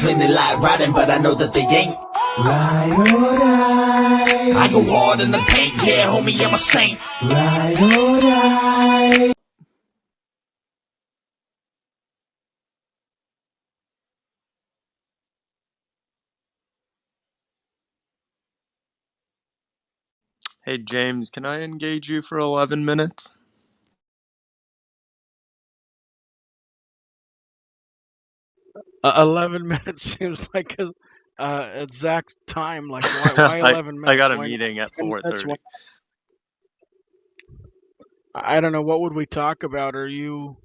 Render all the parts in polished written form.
Claim they like riding, but I know that they ain't. Ride or die. I go hard in the paint, yeah, homie, I'm a saint. Ride or die. Hey James, can I engage you for 11 minutes? 11 minutes seems like a exact time. Like, why I 11 I minutes? got a Why not meeting at 10 minutes? 4:30. I don't know. What would we talk about? Are you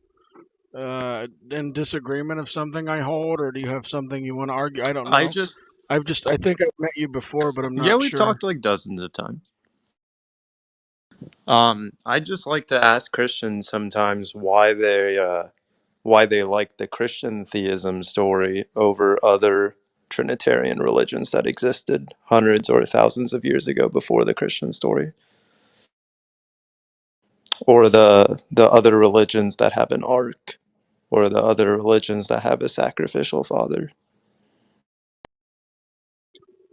in disagreement of something I hold, or do you have something you want to argue? I don't I know. just I think I've met you before, but I'm Yeah, not we've sure. talked like dozens of times. I just like to ask Christians sometimes why they like the Christian theism story over other Trinitarian religions that existed hundreds or thousands of years ago before the Christian story, or the other religions that have an ark, or the other religions that have a sacrificial father.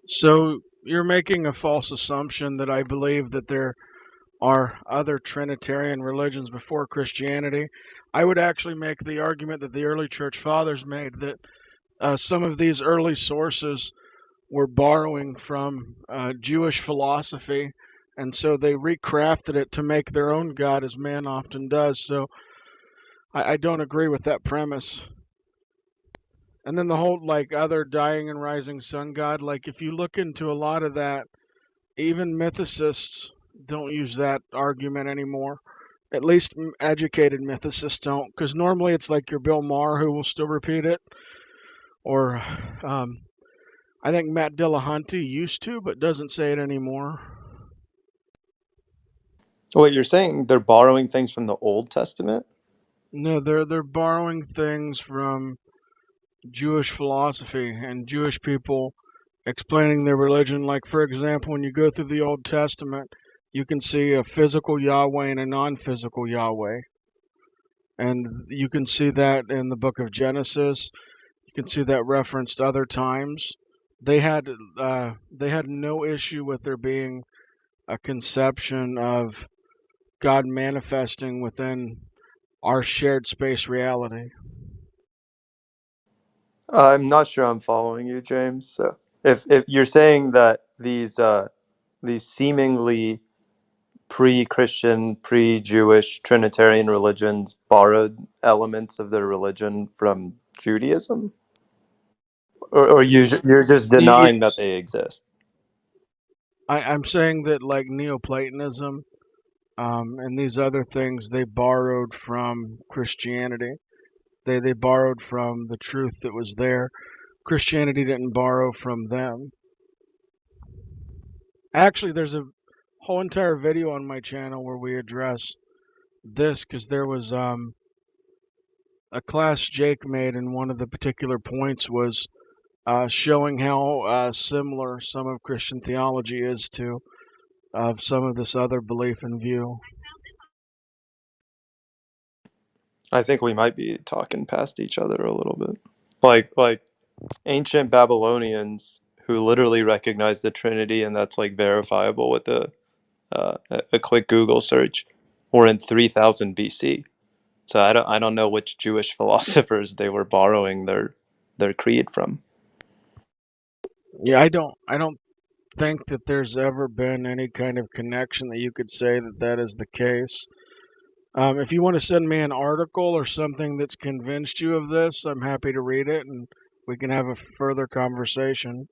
So you're making a false assumption that I believe that there are other Trinitarian religions before Christianity. I would actually make the argument that the early church fathers made that some of these early sources were borrowing from Jewish philosophy, and so they recrafted it to make their own God, as man often does. So I don't agree with that premise. And then the whole like other dying and rising sun God, like if you look into a lot of that, even mythicists don't use that argument anymore. At least educated mythicists don't, because normally it's like your Bill Maher who will still repeat it, or I think Matt Dillahunty used to, but doesn't say it anymore. What you're saying, they're borrowing things from the Old Testament? No, they're borrowing things from Jewish philosophy and Jewish people explaining their religion. Like, for example, when you go through the Old Testament, you can see a physical Yahweh and a non-physical Yahweh, and you can see that in the book of Genesis. You can see that referenced other times. They had they had no issue with there being a conception of God manifesting within our shared space reality. I'm not sure I'm following you, James. So if you're saying that these seemingly pre-Christian, pre-Jewish Trinitarian religions borrowed elements of their religion from Judaism, or you're just denying that Yes, they exist? I'm saying that like Neoplatonism and these other things they borrowed from Christianity. They borrowed from the truth that was there. Christianity didn't borrow from them. Actually, there's a whole entire video on my channel where we address this because there was a class Jake made, and one of the particular points was showing how similar some of Christian theology is to some of this other belief and view. I think we might be talking past each other a little bit. Like ancient Babylonians who literally recognized the Trinity, and that's like verifiable with a quick Google search, were in 3000 BC. So I don't know which Jewish philosophers they were borrowing their creed from. Yeah, I don't think that there's ever been any kind of connection that you could say that that is the case. If you want to send me an article or something that's convinced you of this, I'm happy to read it and we can have a further conversation.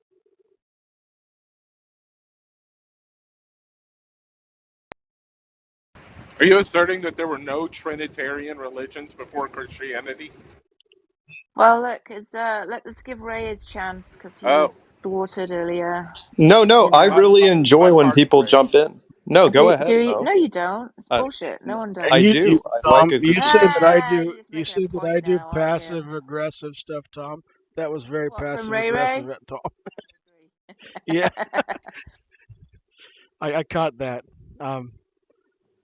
Are you asserting that there were no Trinitarian religions before Christianity? Well, look, let's give Ray his chance because he Oh, was thwarted earlier. No, You I know, really my enjoy when pardon, people Ray. jump in. No, go do ahead, you? Mo. No, you don't. It's I bullshit. No one And I does. you do. I like Tom, a you good said that debate. I Ah, do. you're just You making a said that point I do now, aren't you? passive aggressive stuff, Tom. That was very What from passive Ray aggressive, Ray? Tom. Yeah, I I caught that. Um,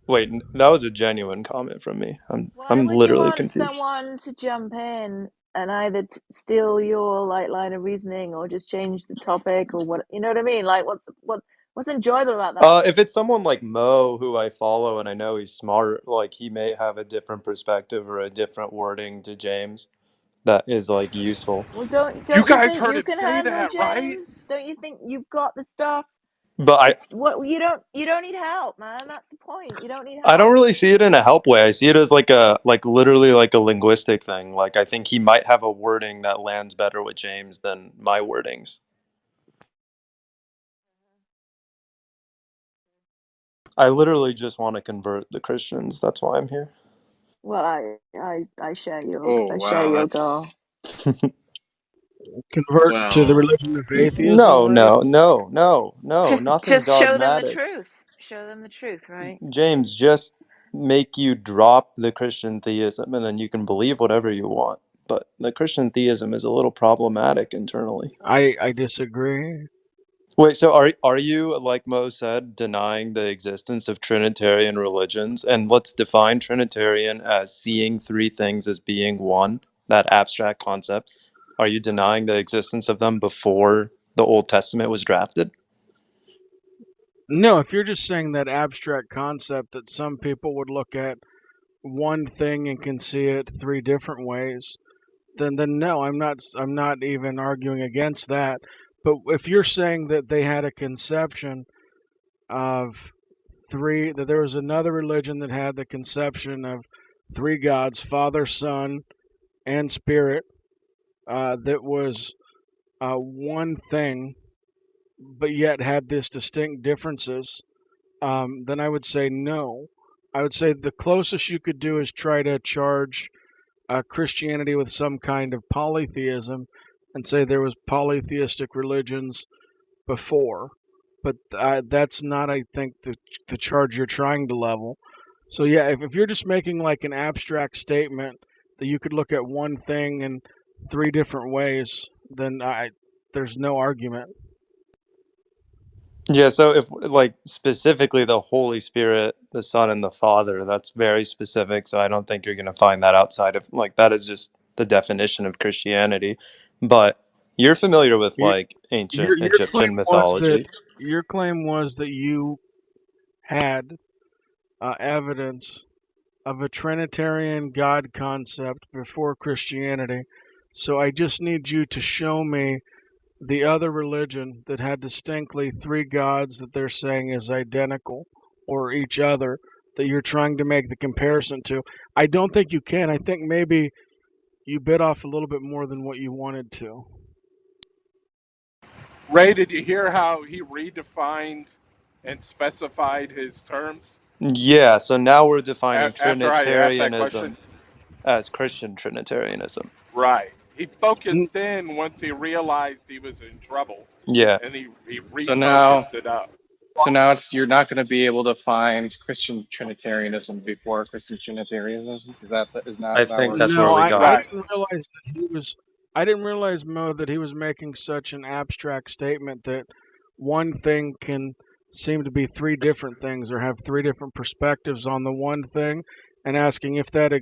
Wait, that was a genuine comment from me. Why I'm would you literally want confused. someone to jump in and either steal your like line of reasoning or just change the topic or what, you know what I mean? Like what's enjoyable about that? If it's someone like Mo who I follow and I know he's smart, like he may have a different perspective or a different wording to James that is like useful. Well, You don't you guys think heard you it can say handle that, right? James? Don't you think you've got the stuff? But What you don't need help, man. That's the point. You don't need I don't help. really see it in a help way. I see it as like literally like a linguistic thing. Like I think he might have a wording that lands better with James than my wordings. I literally just want to convert the Christians. That's why I'm here. Well, I share Oh your wow, goal. that's Convert to the well. religion of atheism, No, Ray? no, no, no, no, nothing Just show them the dogmatic. truth. Show them the truth, right? James, just make you drop the Christian theism and then you can believe whatever you want. But the Christian theism is a little problematic internally. I disagree. Wait, so are you, like Mo said, denying the existence of Trinitarian religions? And let's define Trinitarian as seeing three things as being one, that abstract concept. Are you denying the existence of them before the Old Testament was drafted? No, if you're just saying that abstract concept that some people would look at one thing and can see it three different ways, then no, I'm not even arguing against that. But if you're saying that they had a conception of three, that there was another religion that had the conception of three gods, Father, Son, and Spirit, that was one thing, but yet had these distinct differences, then I would say no. I would say the closest you could do is try to charge Christianity with some kind of polytheism and say there was polytheistic religions before. But that's not, I think, the charge you're trying to level. So yeah, if you're just making like an abstract statement that you could look at one thing in three different ways, then there's no argument. Yeah, so if like specifically the Holy Spirit, the Son, and the Father, that's very specific. So I don't think you're going to find that outside of like that is just the definition of Christianity. But you're familiar with Your like ancient your claim Egyptian was that mythology. you had evidence of a Trinitarian God concept before Christianity. So I just need you to show me the other religion that had distinctly three gods that they're saying is identical or each other that you're trying to make the comparison to. I don't think you can. I think maybe you bit off a little bit more than what you wanted to. Ray, did you hear how he redefined and specified his terms Yeah, so now we're defining after I asked that question? Trinitarianism as Christian Trinitarianism. Right. He N- focused in once he realized he was in trouble, Yeah. and he So now, refocused it up. so now it's you're not going to be able to find Christian Trinitarianism before Christian Trinitarianism. Is not I that think what we're that's No, where we saying? got I it. Right. didn't realize that he was. I didn't realize, Mo, that he was making such an abstract statement that one thing can seem to be three different things or have three different perspectives on the one thing, and asking if that,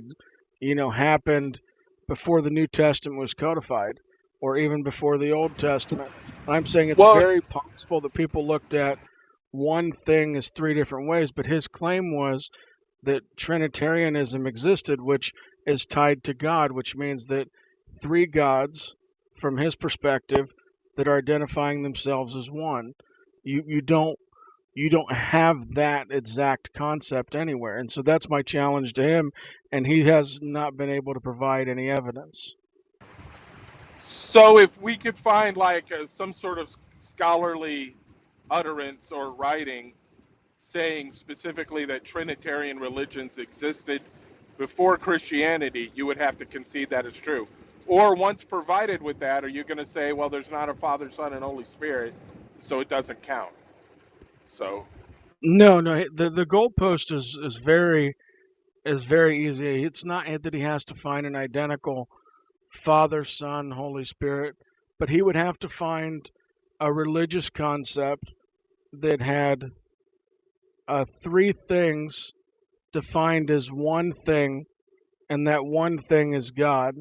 happened before the New Testament was codified, or even before the Old Testament. And I'm saying it's Well, very possible that people looked at one thing as three different ways, but his claim was that Trinitarianism existed, which is tied to God, which means that three gods, from his perspective, that are identifying themselves as one. You don't have that exact concept anywhere, and so that's my challenge to him, and he has not been able to provide any evidence. so if we could find like some sort of scholarly utterance or writing saying specifically that Trinitarian religions existed before Christianity, you would have to concede that it's true. Or once provided with that, are you going to say, well, there's not a Father, Son, and Holy Spirit, so it doesn't count? So, No, no, the goalpost is very easy. It's not that he has to find an identical Father, Son, Holy Spirit, but he would have to find a religious concept that had three things defined as one thing, and that one thing is God.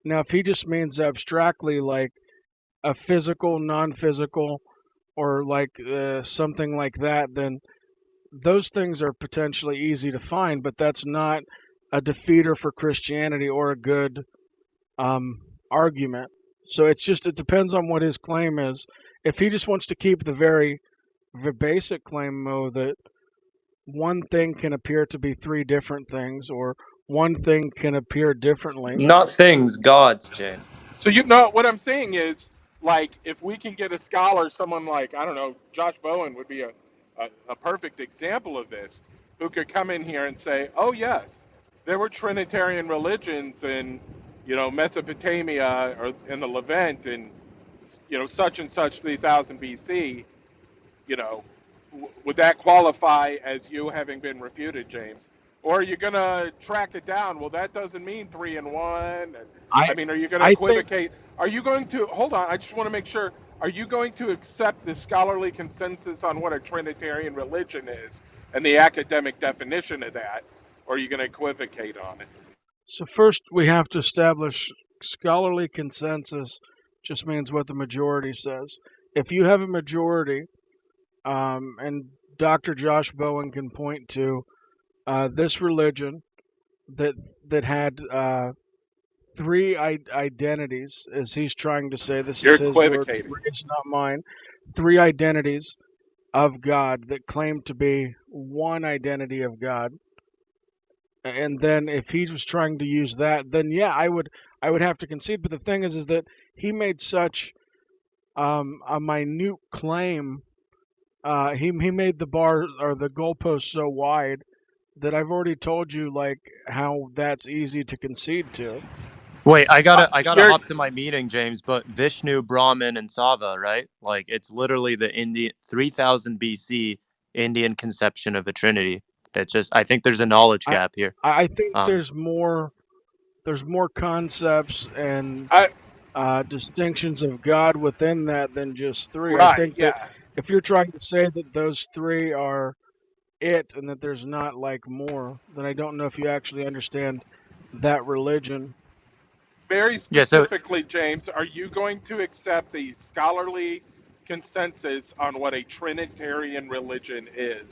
Now, if he just means abstractly, like a physical, non-physical, or like something like that, then those things are potentially easy to find. But that's not a defeater for Christianity or a good um, argument. So it depends on what his claim is. If he just wants to keep the basic claim, Mo, that one thing can appear to be three different things, or one thing can appear differently. Not things, gods, James. So you know what I'm saying is, like, if we can get a scholar, someone like, I don't know, Josh Bowen would be a perfect example of this, who could come in here and say, oh yes, there were Trinitarian religions in, Mesopotamia or in the Levant in, such and such 3000 BC. you know, would that qualify as you having been refuted, James? Or are you going to track it down? Well, that doesn't mean 3 and 1. I I mean, are you going to I think equivocate? Are you going to, hold on, I just want to make sure, are you going to accept the scholarly consensus on what a Trinitarian religion is and the academic definition of that? Or are you going to equivocate on it? so. First, we have to establish scholarly consensus. Just means what the majority says. If you have a majority, and Dr. Josh Bowen can point to this religion that had three identities, as he's trying to say. This You're is his words, equivocating. it's not mine. Three identities of God that claim to be one identity of God. And then if he was trying to use that, then yeah, I would have to concede. But the thing is that he made such a minute claim. He made the bar or the goalpost so wide that I've already told you like how that's easy to concede to. Wait, I gotta You're hop to my meeting, James. But Vishnu, Brahman, and Sava, right? Like it's literally the Indian 3000 BC Indian conception of a trinity. That just I think there's a knowledge I gap here. I think Um, there's more concepts and I, distinctions of God within that than just three. I right, think that yeah. if you're trying to say that those three are it and that there's not like more, then I don't know if you actually understand that religion. Very yeah. So specifically, James, are you going to accept the scholarly consensus on what a Trinitarian religion is?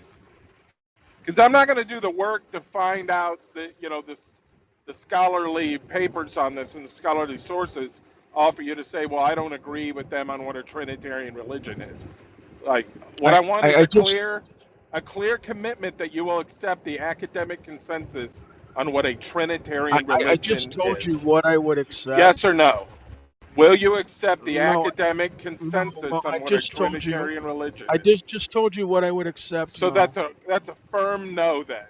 Because I'm not going to do the work to find out the scholarly papers on this and the scholarly sources, all for you to say, well, I don't agree with them on what a Trinitarian religion is. Like, what I I want is I just a clear commitment that you will accept the academic consensus on what a I, Trinitarian I just religion told is. you what I would accept. Yes or no? Will you accept the Mo, academic Mo, consensus on what a Trinitarian religion I is? just told you what I would accept, So Mo. that's a firm no then.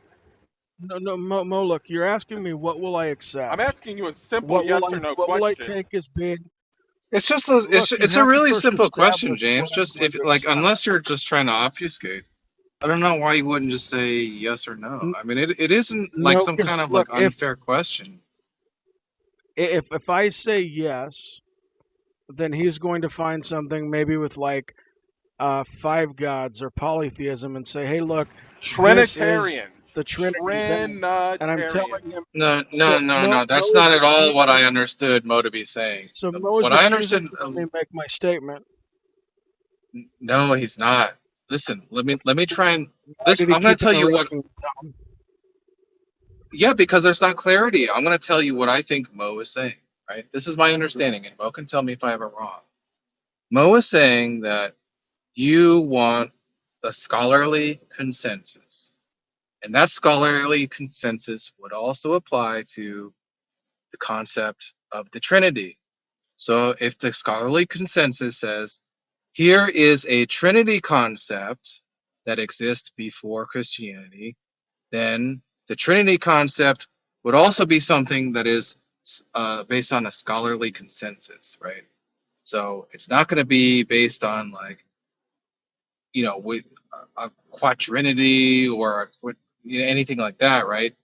No, Mo, look, you're asking me what will I I'm accept? asking you a simple yes or no What will I question. take as being? It's just Look, you it's a have to really first simple question, establish what James. I'm Just going if to like accept. unless you're just trying to obfuscate, I don't know why you wouldn't just say yes or no. N- I mean, it isn't like No, some because kind of like look, unfair question. if I say yes, then he's going to find something maybe with like five gods or polytheism and say, hey, look, this is Trinitarian. the Trinity. Then, and I'm Trinitarian. telling him. No, So no, no, no. That's not at all what I understood Mo to be saying. So Mo is What I refusing understood, to let me make my statement. no, he's not. Listen, let me try and Why this. did he I'm going keep to tell you what. interrupting? Tom? Yeah, because there's not clarity. I'm going to tell you what I think Mo is saying. Right. This is my understanding, and Mo can tell me if I have it wrong. Mo is saying that you want the scholarly consensus. And that scholarly consensus would also apply to the concept of the Trinity. So if the scholarly consensus says, here is a Trinity concept that exists before Christianity, then the Trinity concept would also be something that is based on a scholarly consensus, right? So it's not going to be based on like with a quadrinity or anything like that, right?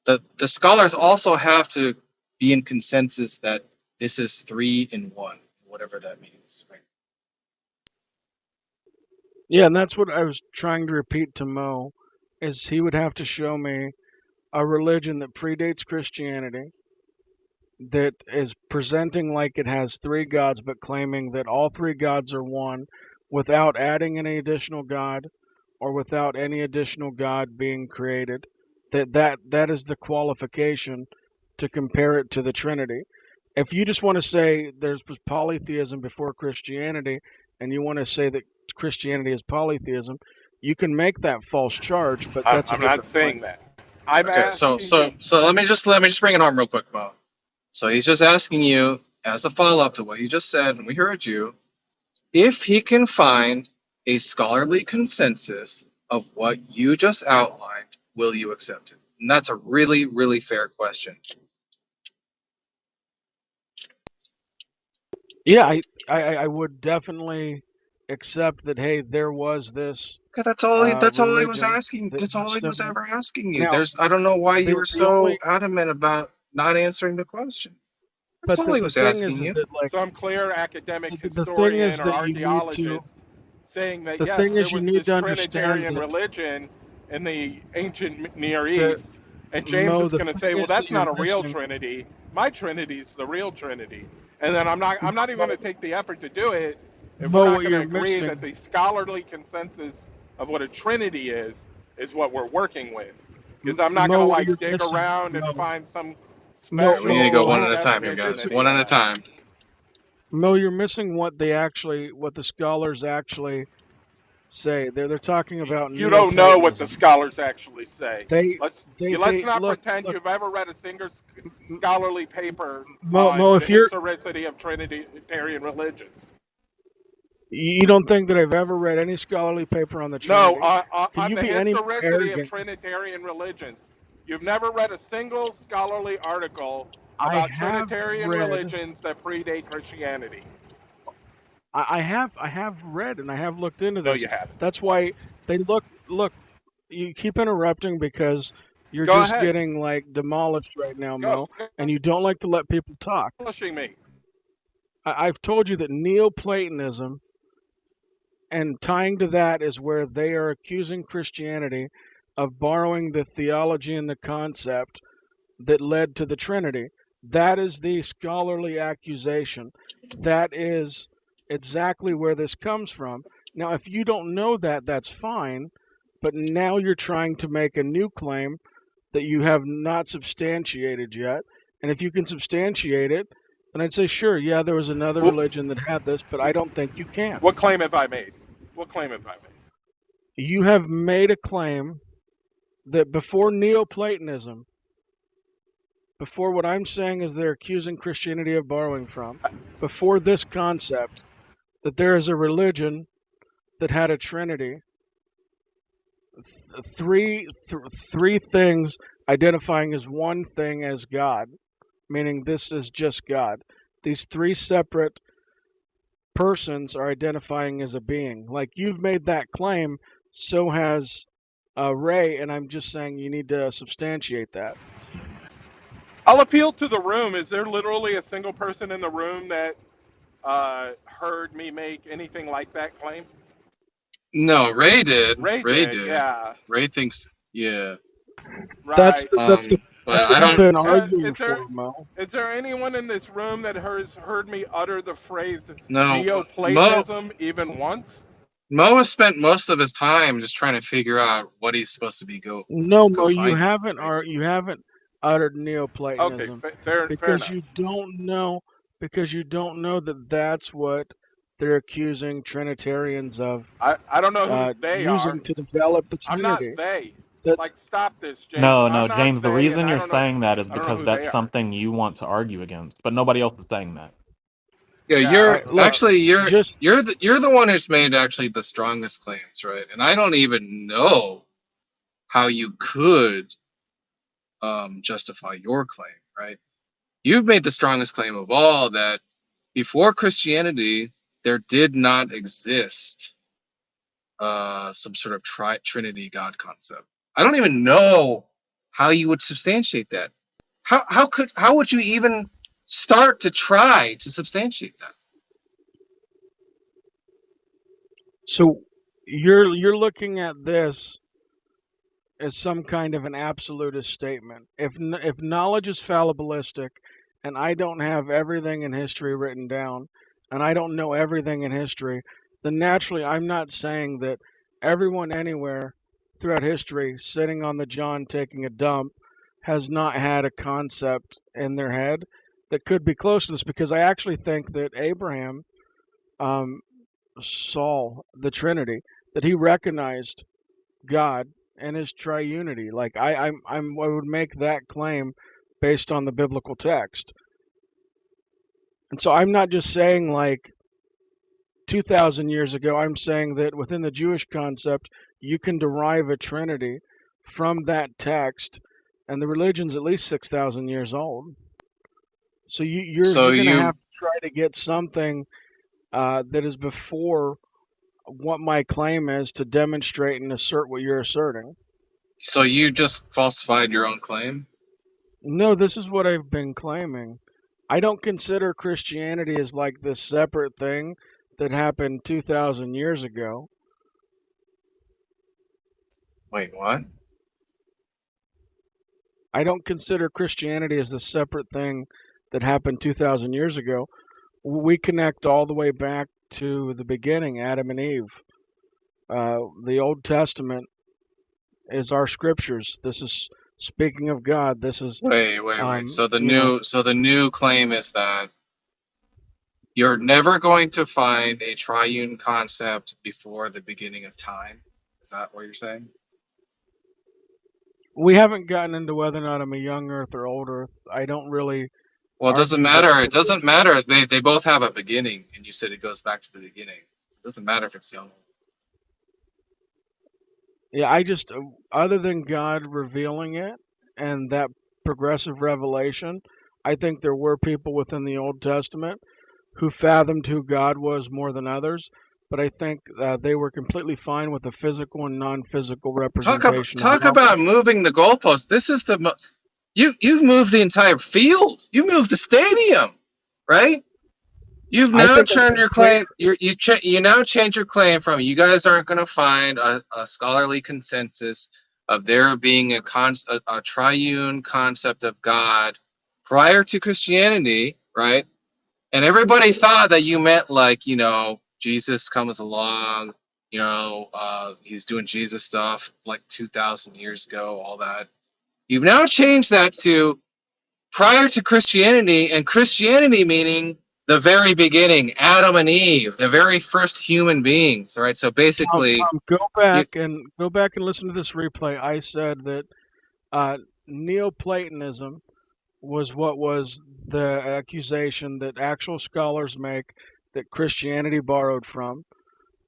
The scholars also have to be in consensus that this is 3 in 1, whatever that means, right? Yeah, and that's what I was trying to repeat to Mo, is he would have to show me a religion that predates Christianity, that is presenting like it has three gods, but claiming that all three gods are one without adding any additional god or without any additional god being created, that is the qualification to compare it to the Trinity. If you just want to say there's polytheism before Christianity and you want to say that Christianity is polytheism, you can make that false charge, but that's a I'm not different saying claim. that. I'm Okay, so asking so you. so let me just bring it home real quick, Mo. So he's just asking you, as a follow up to what you just said, and we heard you, if he can find a scholarly consensus of what you just outlined, will you accept it? And that's a really, really fair question. Yeah, I would definitely accept that. Hey, there was this Okay, that's all he was religion asking. that That's you all he was assume. ever asking you. Now, I don't know why you were the so only, adamant about not answering the question. That's but all he the was thing asking is you. that like Some clear academic the thing historian is or that you need to. archaeologist saying that The yes, thing there is you was need this to understand Trinitarian that religion in the ancient Near the East, and James Mo, is the going to say, thing well, is that that's you're not a real missing. Trinity. My Trinity's the real Trinity, and then I'm not even going Mo, to take the effort to do it if we're Mo, not what going to you're agree that missing. the scholarly consensus of what a Trinity is what we're working with. Because I'm not going Mo, to what like you're dig missing. around and find some Mo, Okay, we need to go Mo, special one hey, at a time here, you're guys. missing. definition One of at a that. time. Mo, you're missing what the scholars actually say. They're talking about You don't know what the Neoplatonism. scholars actually say. They Let's not look, pretend look, you've ever read a single scholarly paper Mo, on the if you're, historicity of Trinitarian religions. you don't think that I've ever read any scholarly paper on the No, Trinity. Can on you the be any more historicity of arrogant? Trinitarian religions. You've never read a single scholarly article I about have Trinitarian read, religions that predate Christianity. I have read and I have looked into No, this. you haven't. That's why they look. You keep interrupting because you're Go just ahead. getting like demolished right now, Go. Mo, and you don't like to let people talk. Publishing me. I've told you that Neoplatonism and tying to that is where they are accusing Christianity of borrowing the theology and the concept that led to the Trinity. That is the scholarly accusation. That is exactly where this comes from. Now, if you don't know that, that's fine, but now you're trying to make a new claim that you have not substantiated yet. And if you can substantiate it, then I'd say, sure, yeah, there was another religion that had this, but I don't think you can. What claim have I made? What claim have I made? You have made a claim that before Neoplatonism, before what I'm saying is they're accusing Christianity of borrowing from, before this concept, that there is a religion that had a trinity, three things identifying as one thing as God, meaning this is just God. These three separate persons are identifying as a being. Like you've made that claim, so has Ray, and I'm just saying you need to substantiate that. I'll appeal to the room. Is there literally a single person in the room that heard me make anything like that claim? No, Ray did. Ray Ray did, did. yeah. Ray thinks, yeah. That's Right. But what I we've don't. been Is arguing there for, Mo. anyone in this room that has heard me utter the phrase No, Mo. Neoplatonism even once? Mo has spent most of his time just trying to figure out what he's supposed to be No, go Mo, finding. Right? you haven't uttered Okay, Neoplatonism fair because enough. you don't know that that's what they're accusing Trinitarians of I don't know who they are. using to develop the I'm not Trinity. they. That's Like, stop this, James. No, I'm no, not James, the they, and reason you're saying that is I don't know because who that's they are. something you want to argue against, but nobody else is saying that. Yeah, Yeah. you're look, actually just you're the one who's made actually the strongest claims, right? And I don't even know how you could justify your claim, right? You've made the strongest claim of all that before Christianity there did not exist some sort of Trinity God concept. I don't even know how you would substantiate that. How would you even start to try to substantiate that? so you're looking at this as some kind of an absolutist statement. If knowledge is fallibilistic and I don't have everything in history written down, and I don't know everything in history, then naturally I'm not saying that everyone anywhere throughout history sitting on the John taking a dump has not had a concept in their head that could be close to this, because I actually think that Abraham um, saw the Trinity, that he recognized God and his triunity. Like I would make that claim based on the biblical text. And so I'm not just saying like 2,000 years ago, I'm saying that within the Jewish concept, you can derive a trinity from that text, and the religion's at least 6,000 years old. So So you're going to you have to try to get something that is before what my claim is to demonstrate and assert what you're asserting. so you just falsified your own claim. No, this is what I've been claiming. I don't consider Christianity as like this separate thing that happened 2,000 years ago. Wait, what? I don't consider Christianity as a separate thing that happened 2,000 years ago. We connect all the way back to the beginning, Adam and Eve. The Old Testament is our scriptures. This is speaking of God. This is, Wait. So the you know, new claim is that you're never going to find a triune concept before the beginning of time. Is that what you're saying? we haven't gotten into whether or not I'm a young Earth or old Earth. I don't really Well, it doesn't argue that. matter. It doesn't matter. They both have a beginning, and you said it goes back to the beginning. It doesn't matter if it's young. Yeah, I just, other than God revealing it and that progressive revelation, I think there were people within the Old Testament who fathomed who God was more than others, but I think they were completely fine with the physical and non-physical representation of Talk Yahweh. about moving the goalpost. This is you've moved the entire field. You moved the stadium, right? You've I now think I've turned been your clear. claim. You now change your claim from you guys aren't going to find a scholarly consensus of there being a triune concept of God prior to Christianity, right? And everybody thought that you meant like Jesus comes along, he's doing Jesus stuff like 2,000 years ago, all that. You've now changed that to prior to Christianity, and Christianity meaning the very beginning, Adam and Eve, the very first human beings. All right, so basically, Tom, you, go back and listen to this replay. I said that uh, Neoplatonism was what was the accusation that actual scholars make that Christianity borrowed from.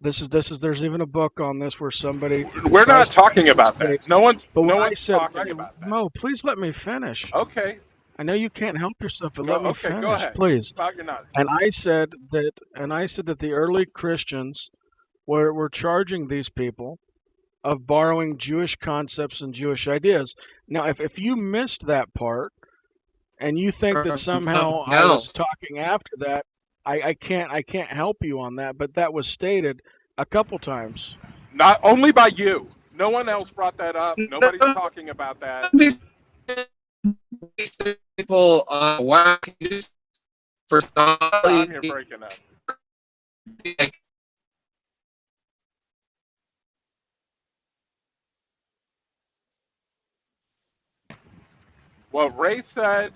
This is there's even a book on this where somebody We're tries not to talking make this about that. case. No one's But what no I one's said, talking about that. Mo, please let me finish. Okay, I know you can't help yourself, but go. let me Okay, go finish, ahead. please. About your nonsense. And I said that the early Christians were charging these people of borrowing Jewish concepts and Jewish ideas. Now, if you missed that part and you think that from somehow something I was else. talking after that, I can't help you on that. But that was stated a couple times. Not only by you. No one else brought that up. Nobody's No, talking about that. these people whack for Tom, scholarly. you're breaking up. What Ray said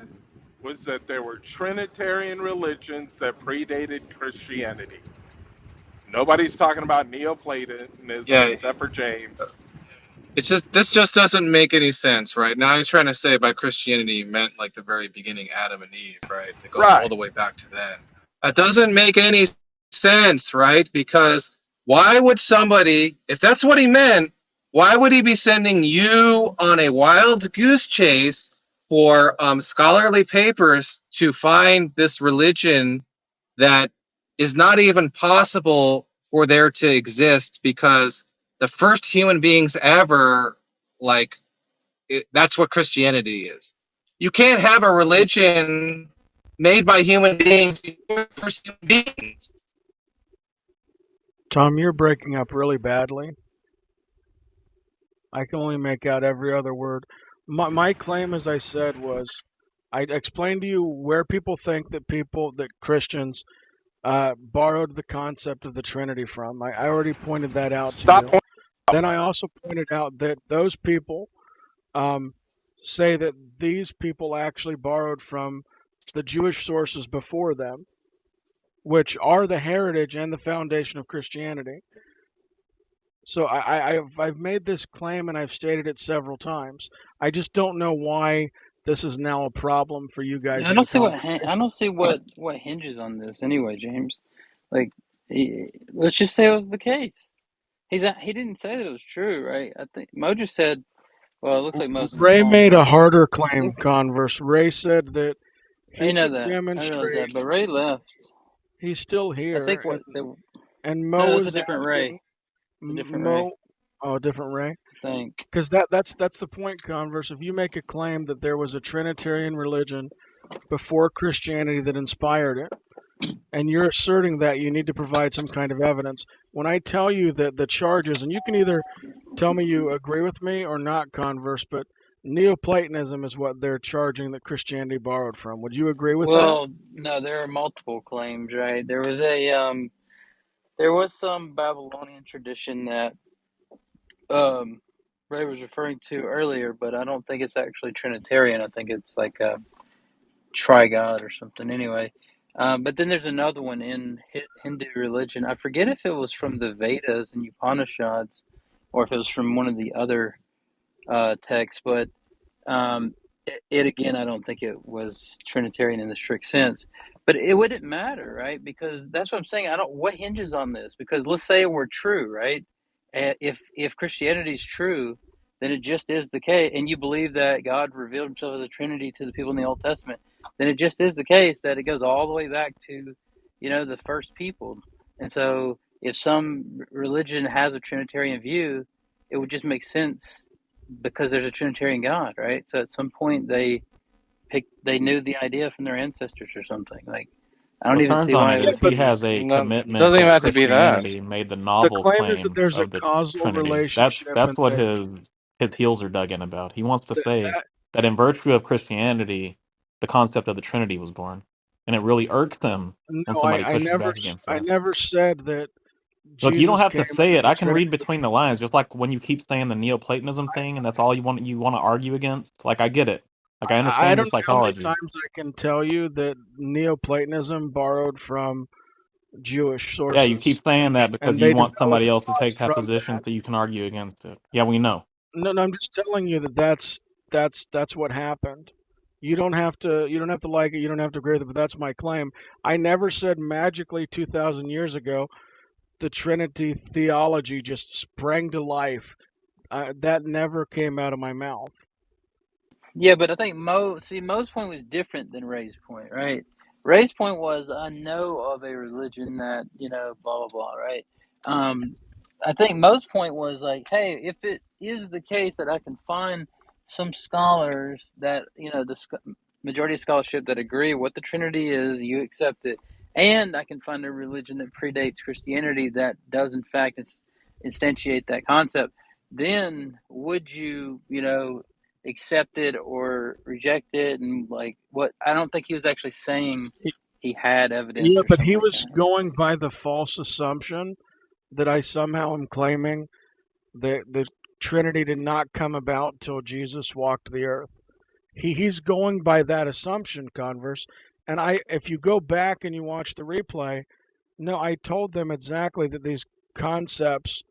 was that there were Trinitarian religions that predated Christianity. Nobody's talking about Neoplatonism Yeah, except for James. this just doesn't make any sense, right? Now he's trying to say by Christianity he meant like the very beginning Adam and Eve, right? It goes all Right. the way back to then. That doesn't make any sense, right? Because why would somebody, if that's what he meant, why would he be sending you on a wild goose chase for scholarly papers to find this religion that is not even possible for there to exist because the first human beings ever, like, that's what Christianity is. You can't have a religion made by human beings before the first human beings. Tom, you're breaking up really badly. I can only make out every other word. My claim, as I said, was I explained to you where people think that Christians borrowed the concept of the Trinity from. I already pointed that out to Stop you. pointing out. Then I also pointed out that those people um, say that these people actually borrowed from the Jewish sources before them, which are the heritage and the foundation of Christianity. So I've made this claim and I've stated it several times. I just don't know why this is now a problem for you guys I in don't the see I conversation. don't see what hinges on this anyway, James. Like, let's just say it was the case. He didn't say that it was true, right? I think Mo just said. Well, it looks like Mo's on the Ray phone, made but a harder claim, looks. Converse. Ray said that I he know could that. I realize demonstrate. that. But Ray left. He's still I think here, what they. and Mo No, it's a was different Ray. asking It's a different Ray. Mo. Oh, different Ray. I think. Because that's the point, Converse. If you make a claim that there was a Trinitarian religion before Christianity that inspired it, and you're asserting that, you need to provide some kind of evidence. When I tell you that the charges, and you can either tell me you agree with me or not, Converse, but Neoplatonism is what they're charging that Christianity borrowed from. Would you agree with that? Well, no, there are multiple claims, right? There was some Babylonian tradition that Ray was referring to earlier, but I don't think it's actually Trinitarian. I think it's like a trigod or something. Anyway, but then there's another one in Hindu religion. I forget if it was from the Vedas and Upanishads, or if it was from one of the other texts. But it again, I don't think it was Trinitarian in the strict sense, but it wouldn't matter, right? Because that's what I'm saying. I don't. What hinges on this? Because let's say it were true, right? If Christianity is true, then it just is the case, and you believe that God revealed Himself as a Trinity to the people in the Old Testament, then it just is the case that it goes all the way back to, the first people. And so, if some religion has a Trinitarian view, it would just make sense because there's a Trinitarian God, right? So at some point they knew the idea from their ancestors or something. Like, I don't What even turns see on why it it Yeah, would is but he be. has a No, it commitment doesn't even that have to be that. Christianity made the the novel claim is that claim there's a of the causal Trinity. relationship, and That's what that, his heels are dug in about. He wants to say that that in virtue of Christianity, the concept of the Trinity was born, and it really irks him when no, somebody pushes back against I that. never said that Look, you don't Jesus have came to and say that it. the I can Trinity. read between the lines, just like when you keep saying the Neoplatonism thing, and that's all you want to argue against. Like I get it. Like I I understand your don't know how many psychology. times I can tell you that Neoplatonism borrowed from Jewish Yeah, you sources, keep saying that because and you they want somebody developed else to thoughts take that from position that. so you can argue against it. Yeah, we know. No, I'm just telling you that that's what happened. You don't have to like it. You don't have to agree with it. But that's my claim. I never said magically 2,000 years ago the Trinity theology just sprang to life. That never came out of my mouth. Yeah, but I think Mo's point was different than Ray's point, right? Ray's point was, I know of a religion that, blah, blah, blah, right? Um, I think Mo's point was like, hey, if it is the case that I can find some scholars that, majority of scholarship that agree what the Trinity is, you accept it, and I can find a religion that predates Christianity that does, in fact, instantiate that concept, then would you, accept it or reject it? And like, what, I don't think he was actually saying he had evidence Yeah, or but something he like was that. going by the false assumption that I somehow am claiming that the Trinity did not come about till Jesus walked the earth. He's going by that assumption, Converse. And if you go back and you watch the replay, no, I told them exactly that these concepts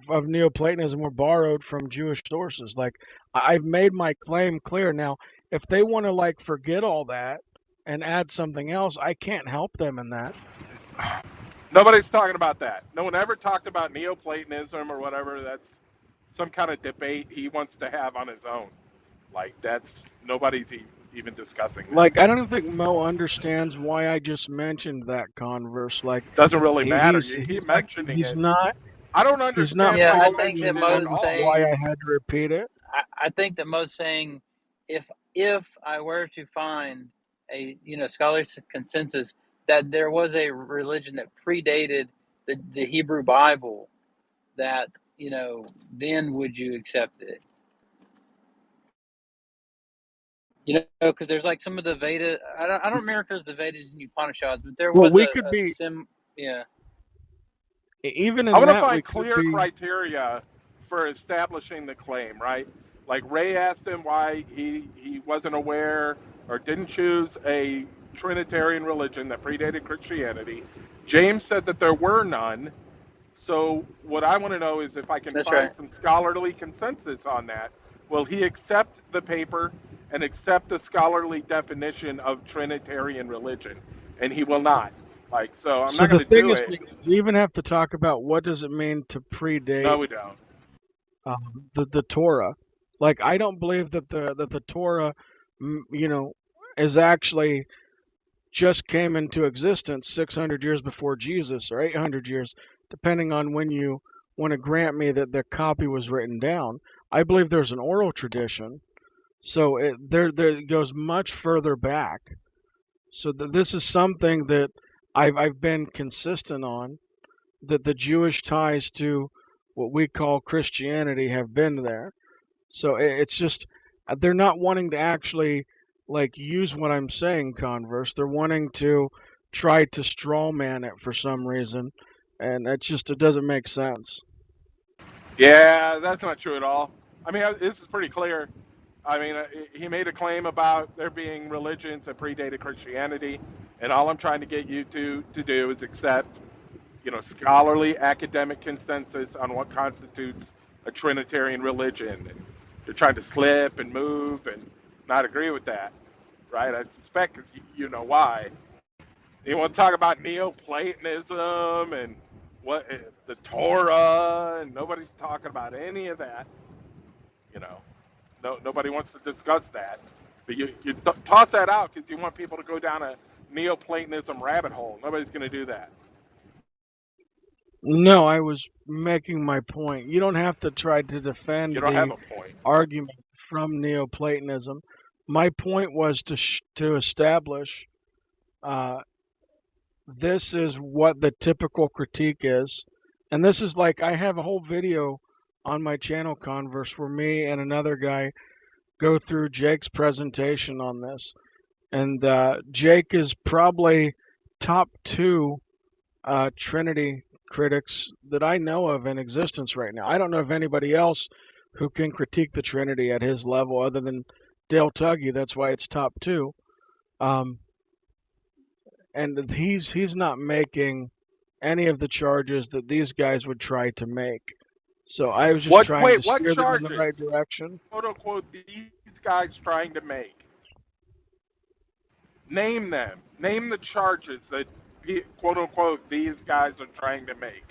of Neoplatonism were borrowed from Jewish sources. Like I've made my claim clear. Now, if they want to like forget all that and add something else, I can't help them in that. Nobody's talking about that. No one ever talked about Neoplatonism or whatever. That's some kind of debate he wants to have on his own. Like that's nobody's even discussing that. Like I don't even think Mo understands why I just mentioned that converse. Like Doesn't really he, matter. he's You keep he's like mentioning it. I don't he's not understand Yeah, why I you think following that mention it at Mo's all. why saying, I had to repeat it. I think that Mo's saying, if if I were to find a scholarly consensus that there was a religion that predated the Hebrew Bible, that then would you accept it? You know, because there's like some of the Veda. I don't remember if it was the Vedas and Upanishads, but there Well, was we a could be yeah. even I in want to that we find could clear be. criteria for establishing the claim, right? Like Ray asked him why he wasn't aware or didn't choose a Trinitarian religion that predated Christianity. James said that there were none. So what I want to know is if I can That's find right. some scholarly consensus on that. Will he accept the paper and accept the scholarly definition of Trinitarian religion? And he will not. Like, so I'm So not going the to thing do is, it. we even have to talk about what does it mean to No, predate we don't. the Torah. Like, I don't believe that the Torah, you know, is actually just came into existence 600 years before Jesus or 800 years, depending on when you want to grant me that the copy was written down. I believe there's an oral tradition, so there it goes much further back. So this is something that I've been consistent on, that the Jewish ties to what we call Christianity have been there. So it's just they're not wanting to actually like use what I'm saying, converse. They're wanting to try to straw man it for some reason, and it doesn't make sense. Yeah, that's not true at all. I mean, this is pretty clear. I mean, he made a claim about there being religions that predated Christianity, and all I'm trying to get you to do is accept, scholarly academic consensus on what constitutes a Trinitarian religion. And you're trying to slip and move and not agree with that, right? I suspect because you know why. You want to talk about Neoplatonism and what the Torah, and nobody's talking about any of that. You know, nobody wants to discuss that. But you toss that out because you want people to go down a Neoplatonism rabbit hole. Nobody's going to do that. No, I was making my point. You don't have to try to defend You don't have the a point. argument from Neoplatonism. My point was to establish uh, this is what the typical critique is. And this is like I have a whole video on my channel, Converse, where me and another guy go through Jake's presentation on this. And Jake is probably top two Trinity critics that I know of in existence right now. I don't know of anybody else who can critique the Trinity at his level other than Dale Tuggy. That's why it's top two. Um, and he's not making any of the charges that these guys would try to make. So I was just What? trying to Wait, what steer them in the charges, right direction. quote unquote, these guys trying to make? Name them. Name the charges that, quote unquote, these guys are trying to make.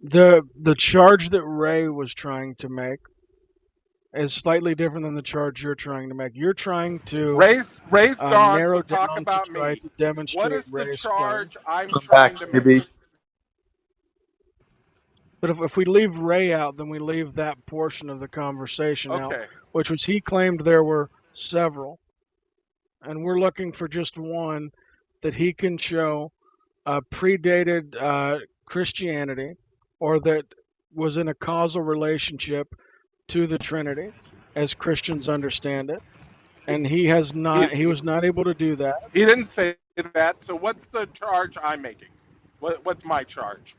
The charge that Ray was trying to make is slightly different than the charge you're trying to make. You're trying to Ray's gone, so narrow talk down to about try me. to What demonstrate is the Ray's claim. charge I'm I'm back, trying to make? maybe. But if we leave Ray out, then we leave that portion of the conversation out, Okay. which was he claimed there were several. And we're looking for just one that he can show predated Christianity or that was in a causal relationship to the Trinity as Christians understand it. And He, he he, was not able to do that. he didn't say that, so what's the charge I'm making? What's my charge?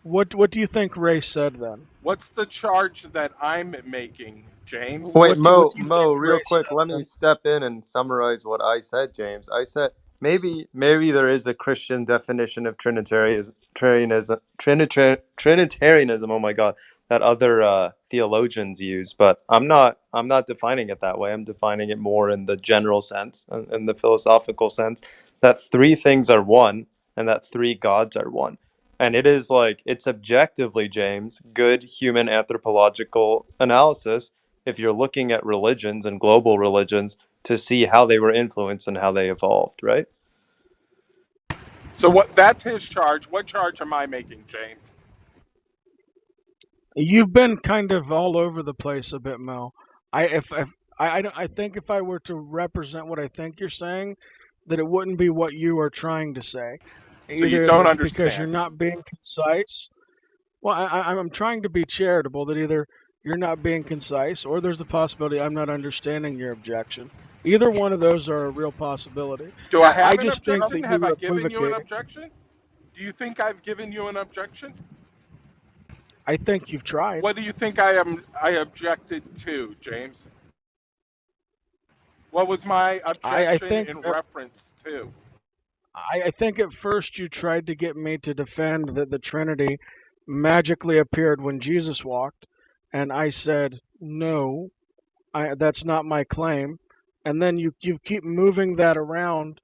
What do you think Ray said then? What's the charge that I'm making, James? Wait, What Mo, do you think Mo, real Ray quick, said let me then? step in and summarize what I said, James. I said maybe there is a Christian definition of Trinitarianism. Oh my God, that other theologians use, but I'm not defining it that way. I'm defining it more in the general sense, in the philosophical sense, that three things are one, and that three gods are one. And it is like, it's objectively, James, good human anthropological analysis if you're looking at religions and global religions to see how they were influenced and how they evolved, right? So what? That's his charge. What charge am I making, James? You've been kind of all over the place a bit, Mel. If I think if I were to represent what I think you're saying, that it wouldn't be what you are trying to say, So you don't because you're understand. not being concise. Well, I'm trying to be charitable. That either you're not being concise, or there's the possibility I'm not understanding your objection. Either one of those are a real possibility. Do I I have an just think objection? that Have you're I given you an equivocating. objection? Do you think I've given you an objection? I think you've tried. What do you think I objected to, James? What was my I objection think in reference to? I think at first you tried to get me to defend that the Trinity magically appeared when Jesus walked, and I said no, that's not my claim. And then you keep moving that around,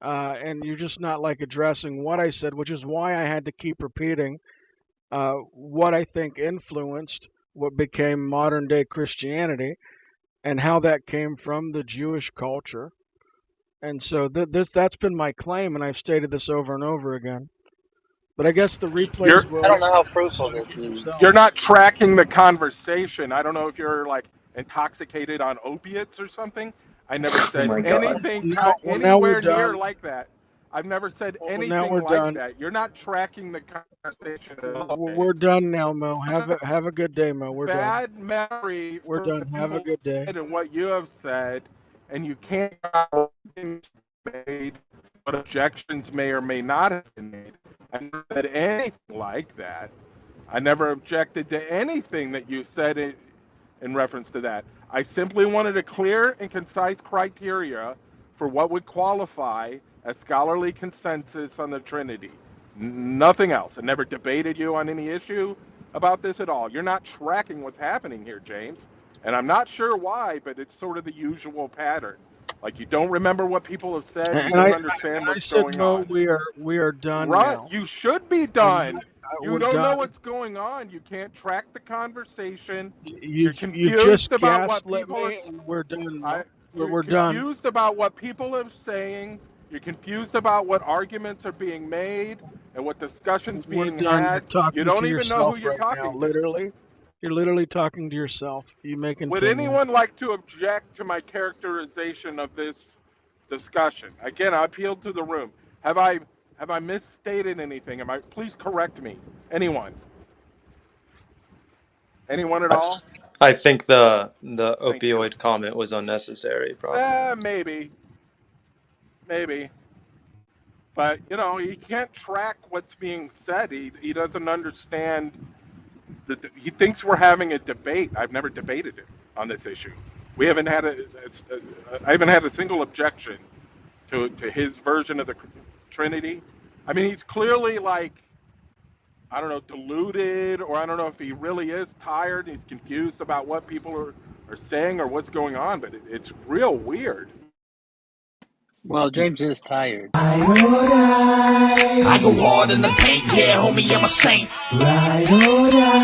and you're just not like addressing what I said, which is why I had to keep repeating what I think influenced what became modern day Christianity and how that came from the Jewish culture. And so that's been my claim, and I've stated this over and over again. But I guess the You're replays I don't will know how say fruitful this for is. themselves. you're not tracking the conversation. I don't know if you're like intoxicated on opiates or something. I never Oh said my god. anything Now we're anywhere near done. like that. I've never said Well, now anything we're like done. that. You're not tracking the conversation at all, We're James. done now, Mo. Have a good day, Mo. We're done. Bad memory We're for done. what Have a people good day. said and what you have said, and you can't made what objections may or may not have been made. I never said anything like that. I never objected to anything that you said in reference to that. I simply wanted a clear and concise criteria for what would qualify as scholarly consensus on the Trinity. Nothing else. I never debated you on any issue about this at all. You're not tracking what's happening here, James. And I'm not sure why, but it's sort of the usual pattern. Like you don't remember what people have said, you And don't understand I what's said, going Mo, on. we are done Right, now. you should be And done. You we're don't know done. what's going on. You can't track the conversation. You're You've confused just about what gaslit people are. me, and we're done, I, Mo. you're We're done. confused about what people are saying. You're confused about what arguments are being made and what discussions We're being done. You're had. You talking to don't even know yourself who you're right now. talking to. Literally, you're literally talking to yourself. You may Would continue. anyone like to object to my characterization of this discussion? Again, I appeal to the room. Have I misstated anything? Am I? Please correct me. Anyone? Anyone at I, all? I think the Thank you. opioid comment was unnecessary, probably. Maybe. But he can't track what's being said. He doesn't understand. He thinks we're having a debate. I've never debated him on this issue. We haven't had I haven't had a single objection to his version of the Trinity. I mean, he's clearly like, I don't know, deluded, or I don't know if he really is tired. He's confused about what people are saying or what's going on, but it's real weird. Well, James is tired. I go hard in the paint, yeah, homie, I'm a saint. Ride or die.